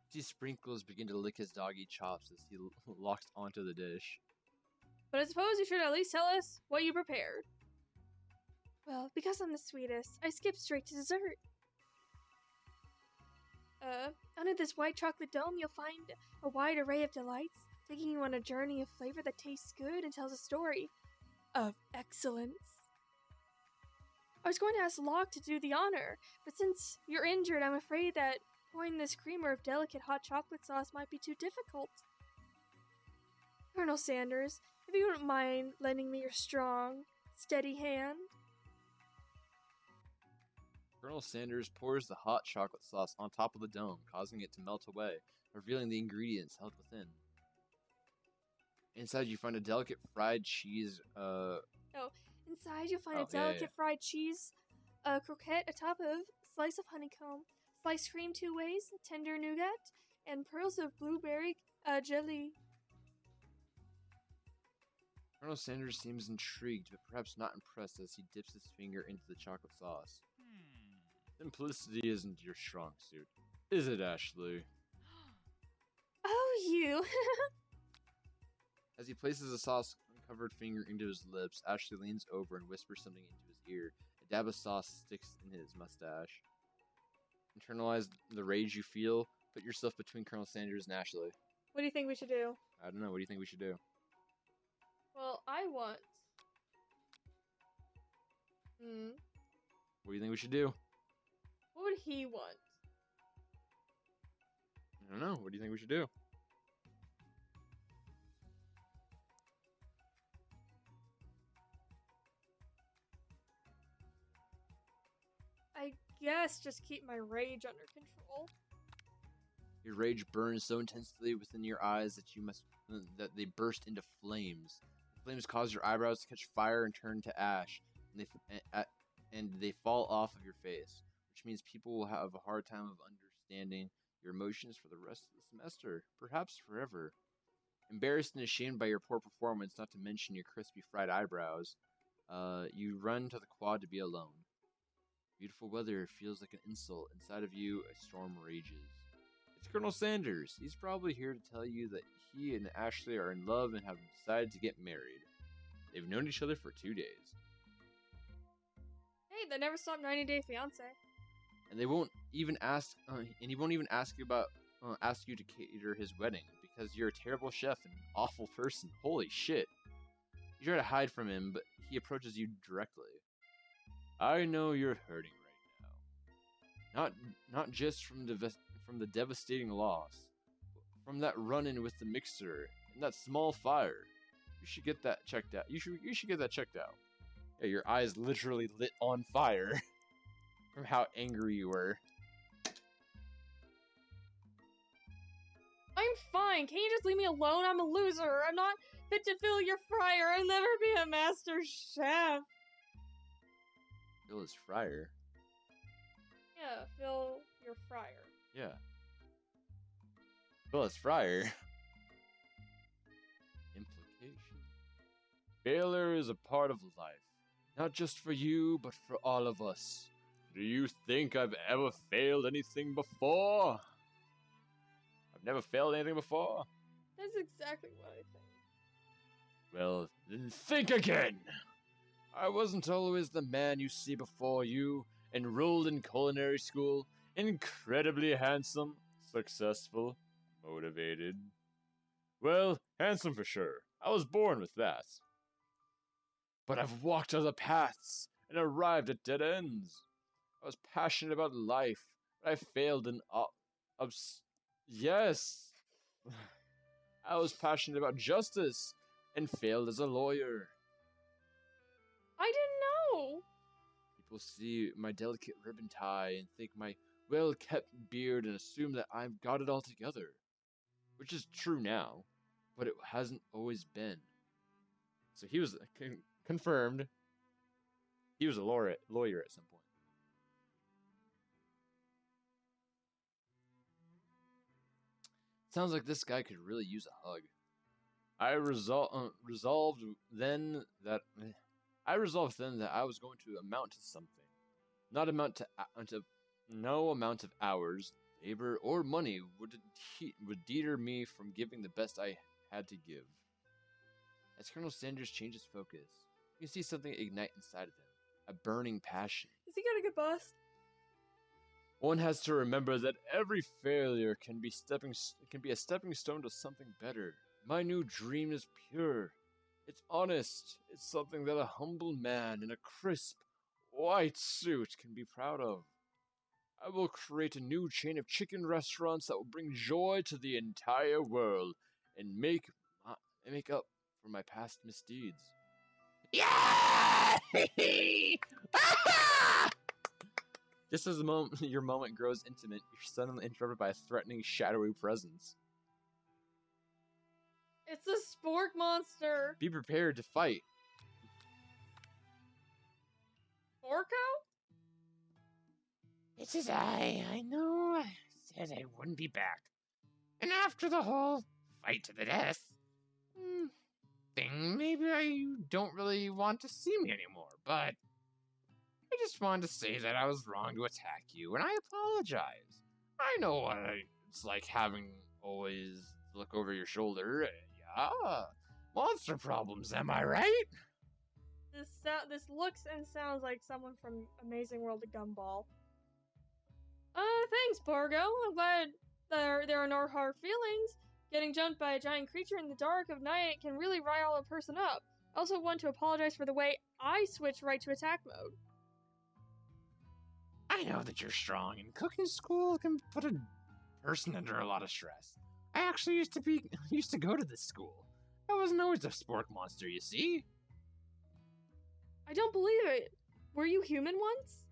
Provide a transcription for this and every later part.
See Sprinkles begin to lick his doggy chops as he locks onto the dish. But I suppose you should at least tell us what you prepared. Well, because I'm the sweetest, I skip straight to dessert. Under this white chocolate dome, you'll find a wide array of delights, taking you on a journey of flavor that tastes good and tells a story of excellence. I was going to ask Locke to do the honor, but since you're injured, I'm afraid that pouring this creamer of delicate hot chocolate sauce might be too difficult. Colonel Sanders, if you wouldn't mind lending me your strong, steady hand. Colonel Sanders pours the hot chocolate sauce on top of the dome, causing it to melt away, revealing the ingredients held within. Inside, you find a delicate fried cheese. Inside you'll find a delicate fried cheese croquette atop of slice of honeycomb, sliced cream 2 ways, tender nougat, and pearls of blueberry jelly. Colonel Sanders seems intrigued, but perhaps not impressed as he dips his finger into the chocolate sauce. Simplicity isn't your strong suit, is it, Ashley? Oh, you! As he places the sauce-covered finger into his lips, Ashley leans over and whispers something into his ear. A dab of sauce sticks in his mustache. Internalize the rage you feel. Put yourself between Colonel Sanders and Ashley. What do you think we should do? I don't know. What do you think we should do? Well, I want... What do you think we should do? What would he want? I don't know. What do you think we should do? I guess just keep my rage under control. Your rage burns so intensely within your eyes that they burst into flames. The flames cause your eyebrows to catch fire and turn to ash, and they fall off of your face, which means people will have a hard time of understanding your emotions for the rest of the semester, perhaps forever. Embarrassed and ashamed by your poor performance, not to mention your crispy fried eyebrows, you run to the quad to be alone. Beautiful weather feels like an insult. Inside of you, a storm rages. It's Colonel Sanders. He's probably here to tell you that he and Ashley are in love and have decided to get married. They've known each other for 2 days. Hey, that never stopped 90 Day Fiancé. And they won't even ask, and he won't even ask you to cater his wedding because you're a terrible chef and an awful person. Holy shit! You try to hide from him, but he approaches you directly. I know you're hurting right now. Not just from the devastating loss, but from that run-in with the mixer and that small fire. You should get that checked out. You should get that checked out. Yeah, your eyes literally lit on fire from how angry you were. I'm fine. Can you just leave me alone? I'm a loser. I'm not fit to fill your fryer. I'll never be a master chef. Fill his fryer? Yeah, fill your fryer. Yeah. Fill his fryer? Implication. Failure is a part of life. Not just for you, but for all of us. Do you think I've ever failed anything before? I've never failed anything before? That's exactly what I think. Well, then think again! I wasn't always the man you see before you, enrolled in culinary school, incredibly handsome, successful, motivated. Well, handsome for sure. I was born with that. But I've walked other paths and arrived at dead ends. I was passionate about life, but I failed in yes. I was passionate about justice and failed as a lawyer. I didn't know. People see my delicate ribbon tie and think my well-kept beard and assume that I've got it all together. Which is true now, but it hasn't always been. So he was confirmed. He was a lawyer at some point. Sounds like this guy could really use a hug. I resolved then that I was going to amount to something, not No amount of hours, labor, or money would deter me from giving the best I had to give. As Colonel Sanders changes focus, you see something ignite inside of him, a burning passion. Is he gonna get bust? One has to remember that every failure can be a stepping stone to something better. My new dream is pure. It's honest. It's something that a humble man in a crisp, white suit can be proud of. I will create a new chain of chicken restaurants that will bring joy to the entire world and make up for my past misdeeds. Yeah! Just as your moment grows intimate, you're suddenly interrupted by a threatening, shadowy presence. It's a spork monster. Be prepared to fight. Orko? It is I know I said I wouldn't be back. And after the whole fight to the death thing, maybe I don't really want to see me anymore, but I just wanted to say that I was wrong to attack you, and I apologize. I know what it's like having always look over your shoulder. Yeah, monster problems, am I right? This looks and sounds like someone from Amazing World of Gumball. Thanks, Porgo. I'm glad there are no hard feelings. Getting jumped by a giant creature in the dark of night can really rile a person up. I also want to apologize for the way I switched right to attack mode. I know that you're strong, and cooking school can put a person under a lot of stress. I actually used to go to this school. I wasn't always a spork monster, you see. I don't believe it. Were you human once?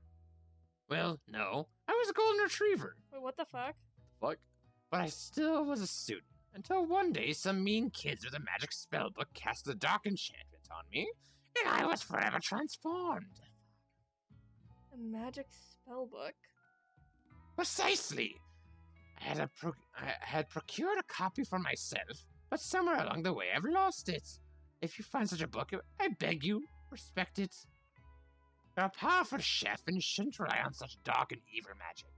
Well, no. I was a golden retriever. Wait, what the fuck? Fuck. But I still was a student. Until one day, some mean kids with a magic spellbook cast a dark enchantment on me, and I was forever transformed. A magic spellbook? Precisely. I had procured a copy for myself, but somewhere along the way I've lost it. If you find such a book, I beg you, respect it. You're a powerful chef and shouldn't rely on such dark and evil magic.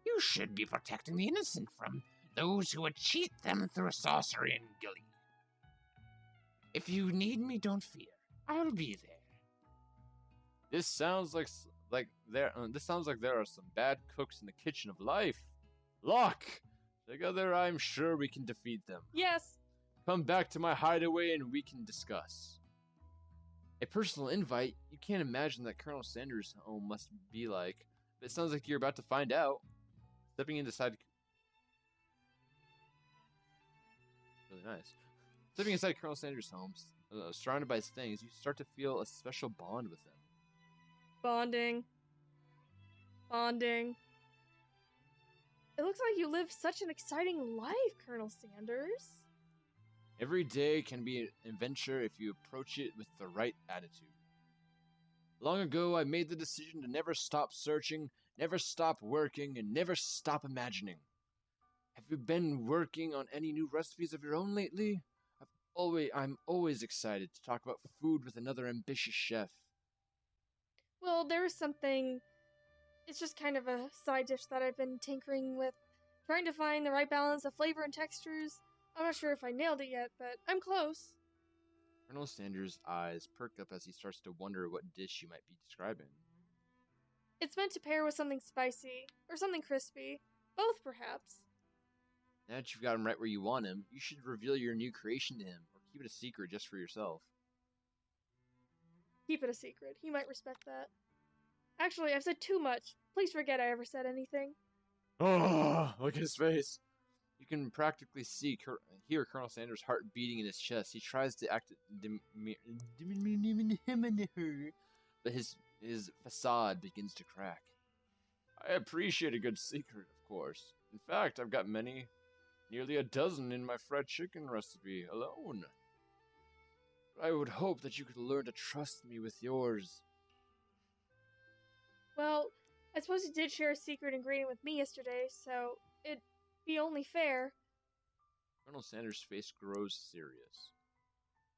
You should be protecting the innocent from those who would cheat them through sorcery and gully. If you need me, don't fear. I'll be there. This sounds like there are some bad cooks in the kitchen of life. Locke! Together I'm sure we can defeat them. Yes! Come back to my hideaway and we can discuss. A personal invite? You can't imagine that Colonel Sanders' home must be like. But it sounds like you're about to find out. Stepping inside... Really nice. Stepping inside Colonel Sanders' home, surrounded by his things, you start to feel a special bond with him. Bonding. It looks like you live such an exciting life, Colonel Sanders. Every day can be an adventure if you approach it with the right attitude. Long ago, I made the decision to never stop searching, never stop working, and never stop imagining. Have you been working on any new recipes of your own lately? I'm always excited to talk about food with another ambitious chef. Well, there's something... It's just kind of a side dish that I've been tinkering with, trying to find the right balance of flavor and textures. I'm not sure if I nailed it yet, but I'm close. Colonel Sanders' eyes perk up as he starts to wonder what dish you might be describing. It's meant to pair with something spicy, or something crispy. Both, perhaps. Now that you've got him right where you want him, you should reveal your new creation to him, or keep it a secret just for yourself. Keep it a secret. He might respect that. Actually, I've said too much. Please forget I ever said anything. Oh, look at his face. You can practically hear Colonel Sanders' heart beating in his chest. He tries to act but his facade begins to crack. I appreciate a good secret, of course. In fact, I've got nearly a dozen in my fried chicken recipe alone. I would hope that you could learn to trust me with yours. Well, I suppose you did share a secret ingredient with me yesterday, so it'd be only fair. Colonel Sanders' face grows serious.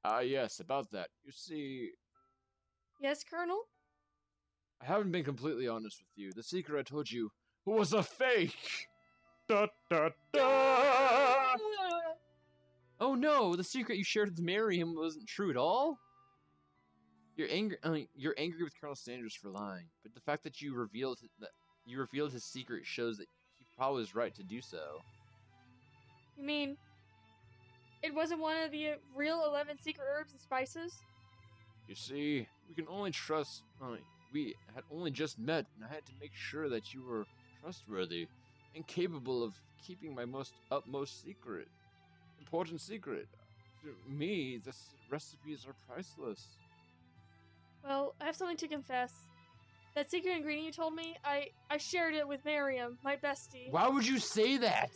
Ah, yes, about that. You see... Yes, Colonel? I haven't been completely honest with you. The secret I told you was a fake. Da, da, da. Oh no, the secret you shared with Miriam wasn't true at all? You're angry with Colonel Sanders for lying, but the fact that you revealed his secret shows that he probably was right to do so. You mean it wasn't one of the real 11 secret herbs and spices? You see, we can only trust. We had only just met, and I had to make sure that you were trustworthy and capable of keeping my utmost secret. Important secret. To me, the recipes are priceless. Well, I have something to confess. That secret ingredient you told me, I shared it with Miriam, my bestie. Why would you say that?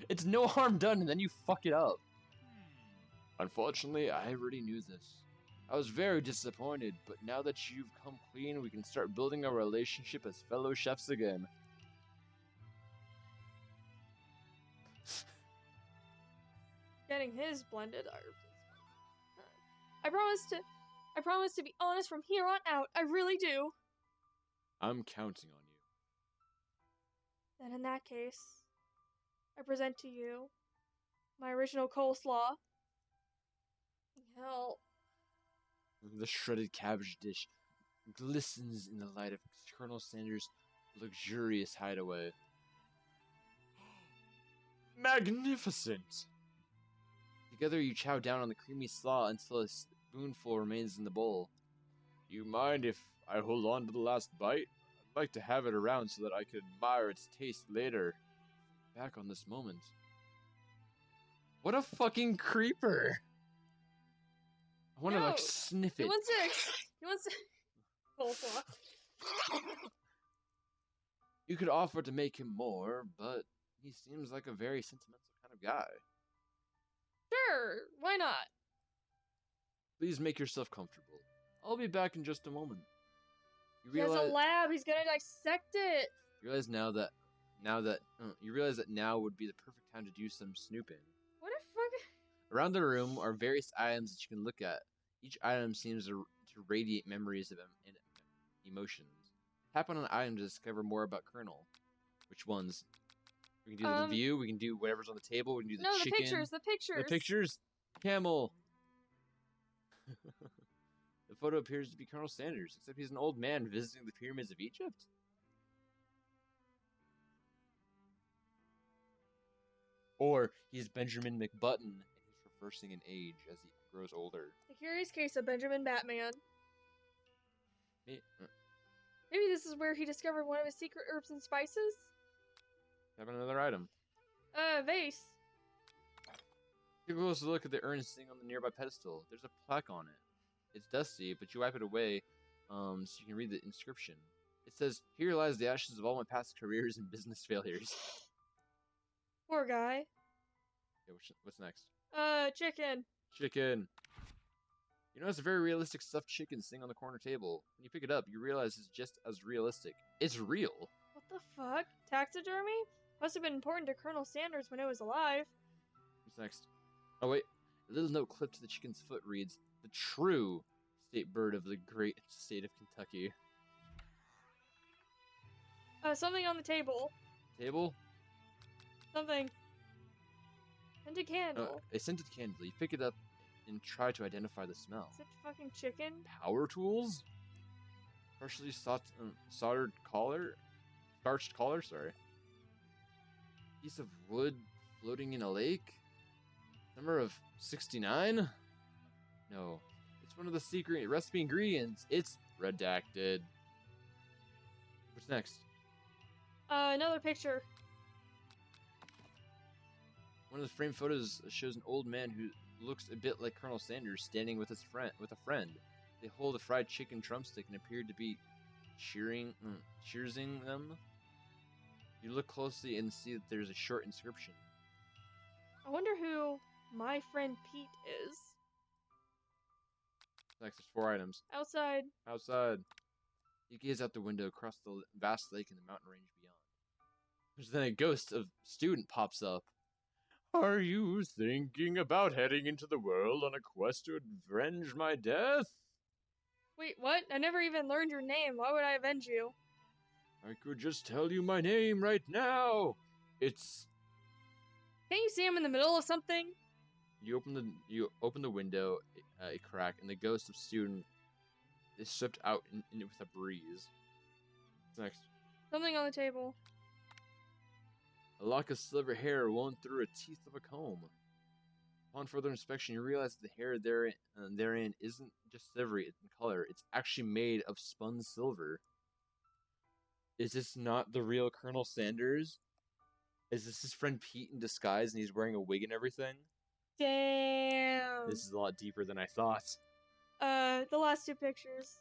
It's no harm done, and then you fuck it up. Unfortunately, I already knew this. I was very disappointed, but now that you've come clean, we can start building our relationship as fellow chefs again. Getting his blended herbs. I promise to be honest from here on out. I really do. I'm counting on you. Then in that case, I present to you my original coleslaw. Hell, The shredded cabbage dish glistens in the light of Colonel Sanders' luxurious hideaway. Magnificent! Together you chow down on the creamy slaw until a spoonful remains in the bowl. You mind if I hold on to the last bite? I'd like to have it around so that I could admire its taste later. Back on this moment. What a fucking creeper! I want to like sniff it. He wants to coleslaw. You could offer to make him more, but he seems like a very sentimental kind of guy. Sure, why not? Please make yourself comfortable. I'll be back in just a moment. He has a lab. He's gonna dissect it. You realize that now would be the perfect time to do some snooping. What a fuck? Around the room are various items that you can look at. Each item seems to radiate memories of and emotions. Tap on an item to discover more about Colonel. Which ones? We can do the view. We can do whatever's on the table. We can do the chicken. The pictures. The pictures. Camel. The photo appears to be Colonel Sanders, except he's an old man visiting the pyramids of Egypt. Or he's Benjamin McButton, and he's reversing in age as he grows older. The curious case of Benjamin Batman. Maybe this is where he discovered one of his secret herbs and spices? Have another item. Vase. Take a closer look at the urn sitting on the nearby pedestal. There's a plaque on it. It's dusty, but you wipe it away so you can read the inscription. It says, "Here lies the ashes of all my past careers and business failures." Poor guy. Okay, what's next? Chicken. Chicken. You notice a very realistic stuffed chicken sitting on the corner table. When you pick it up, you realize it's just as realistic. It's real. What the fuck? Taxidermy? Must have been important to Colonel Sanders when it was alive. What's next? Oh wait, a little note clipped to the chicken's foot reads, "The true state bird of the great state of Kentucky." Something on the table. Table? Something. Scented candle. A scented candle. You pick it up and try to identify the smell. Is it fucking chicken? Power tools? Partially soldered collar? Starched collar, sorry. Piece of wood floating in a lake? Number of 69? No. It's one of the secret recipe ingredients. It's redacted. What's next? Another picture. One of the framed photos shows an old man who looks a bit like Colonel Sanders standing with a friend. They hold a fried chicken drumstick and appear to be cheersing them. You look closely and see that there's a short inscription. I wonder who my friend Pete is. Next, there's 4 items. Outside. You gaze out the window across the vast lake and the mountain range beyond. There's then a ghost of student pops up. "Are you thinking about heading into the world on a quest to avenge my death?" Wait, what? I never even learned your name. Why would I avenge you? I could just tell you my name right now. It's. Can't you see I'm in the middle of something? You open the window, a crack, and the ghost of student is swept out in with a breeze. What's next? Something on the table. A lock of silver hair woven through a teeth of a comb. Upon further inspection, you realize that the hair therein isn't just silvery in color. It's actually made of spun silver. Is this not the real Colonel Sanders? Is this his friend Pete in disguise and he's wearing a wig and everything? Damn. This is a lot deeper than I thought. The last two pictures.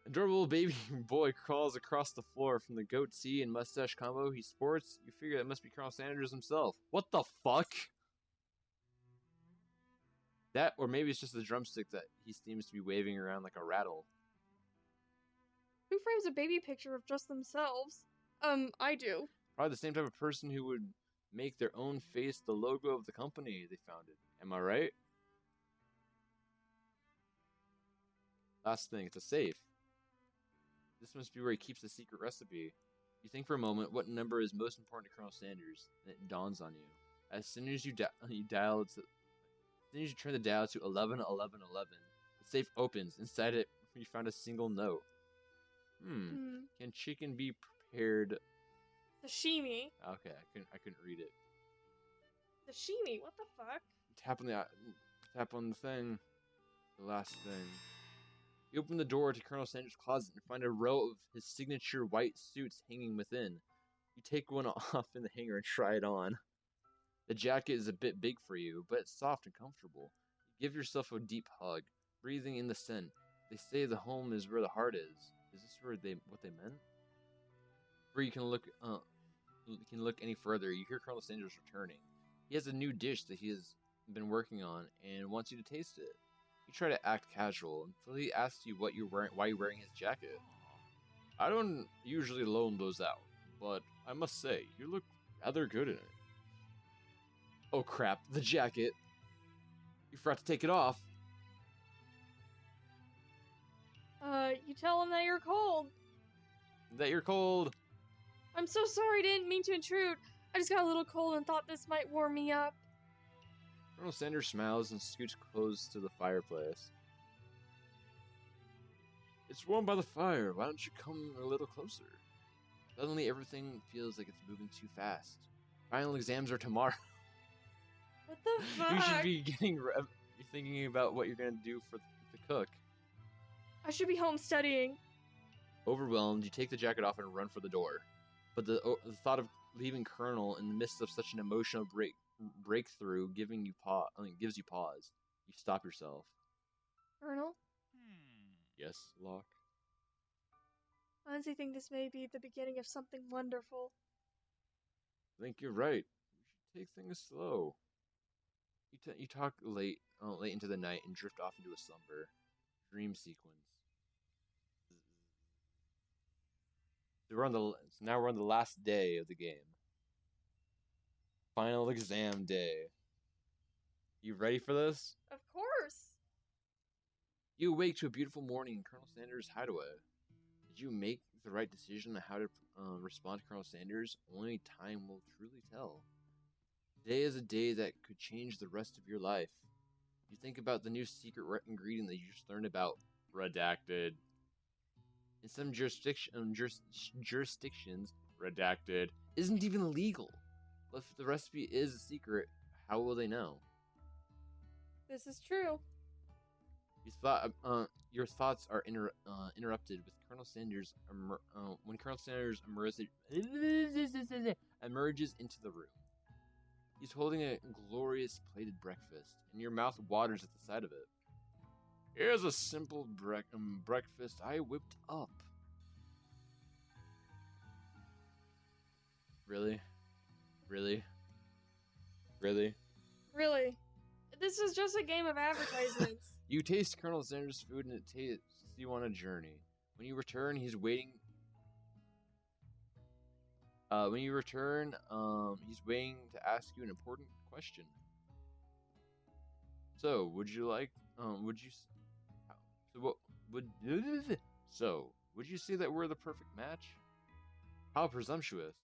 Adorable baby boy crawls across the floor from the goatee and mustache combo he sports. You figure that must be Colonel Sanders himself. What the fuck? That, or maybe it's just the drumstick that he seems to be waving around like a rattle. Who frames a baby picture of just themselves? I do. Probably the same type of person who would make their own face the logo of the company they founded. Am I right? Last thing, it's a safe. This must be where he keeps the secret recipe. You think for a moment, what number is most important to Colonel Sanders? And it dawns on you. As soon as you dial to, as soon as you turn the dial to 111111, the safe opens. Inside it, you found a single note. Can chicken be prepared? Sashimi. Okay, I couldn't read it. Sashimi. What the fuck? Tap on the thing. The last thing. You open the door to Colonel Sanders' closet and find a row of his signature white suits hanging within. You take one off in the hanger and try it on. The jacket is a bit big for you, but it's soft and comfortable. You give yourself a deep hug, breathing in the scent. They say the home is where the heart is. Is this what they meant? Before you can look any further, you hear Colonel Sanders returning. He has a new dish that he has been working on and wants you to taste it. You try to act casual until he asks you why you're wearing his jacket. I don't usually loan those out, but I must say, you look rather good in it. Oh crap, the jacket. You forgot to take it off. You tell him that you're cold. That you're cold. I'm so sorry, didn't mean to intrude. I just got a little cold and thought this might warm me up. Colonel Sanders smiles and scoots close to the fireplace. It's warm by the fire. Why don't you come a little closer? Suddenly, everything feels like it's moving too fast. Final exams are tomorrow. What the fuck? You should be thinking about what you're gonna do for the cook. I should be home studying. Overwhelmed, you take the jacket off and run for the door. But the thought of leaving Colonel in the midst of such an emotional breakthrough gives you pause. You stop yourself. Colonel? Yes, Locke? I honestly think this may be the beginning of something wonderful. I think you're right. We should take things slow. You talk late into the night and drift off into a slumber. Dream sequence. So now we're on the last day of the game. Final exam day. You ready for this? Of course. You awake to a beautiful morning in Colonel Sanders' hideaway. Did you make the right decision on how to respond to Colonel Sanders? Only time will truly tell. Today is a day that could change the rest of your life. You think about the new secret ingredient that you just learned about. Redacted. In some jurisdictions, redacted isn't even legal. But if the recipe is a secret, how will they know? This is true. Your thoughts are interrupted with Colonel Sanders when Colonel Sanders emerges into the room. He's holding a glorious plated breakfast, and your mouth waters at the sight of it. Here's a simple breakfast I whipped up. Really? Really? Really? Really? This is just a game of advertisements. You taste Colonel Sanders' food and it takes you on a journey. When you return, he's waiting. He's waiting to ask you an important question. So, would you Would you say that we're the perfect match? How presumptuous.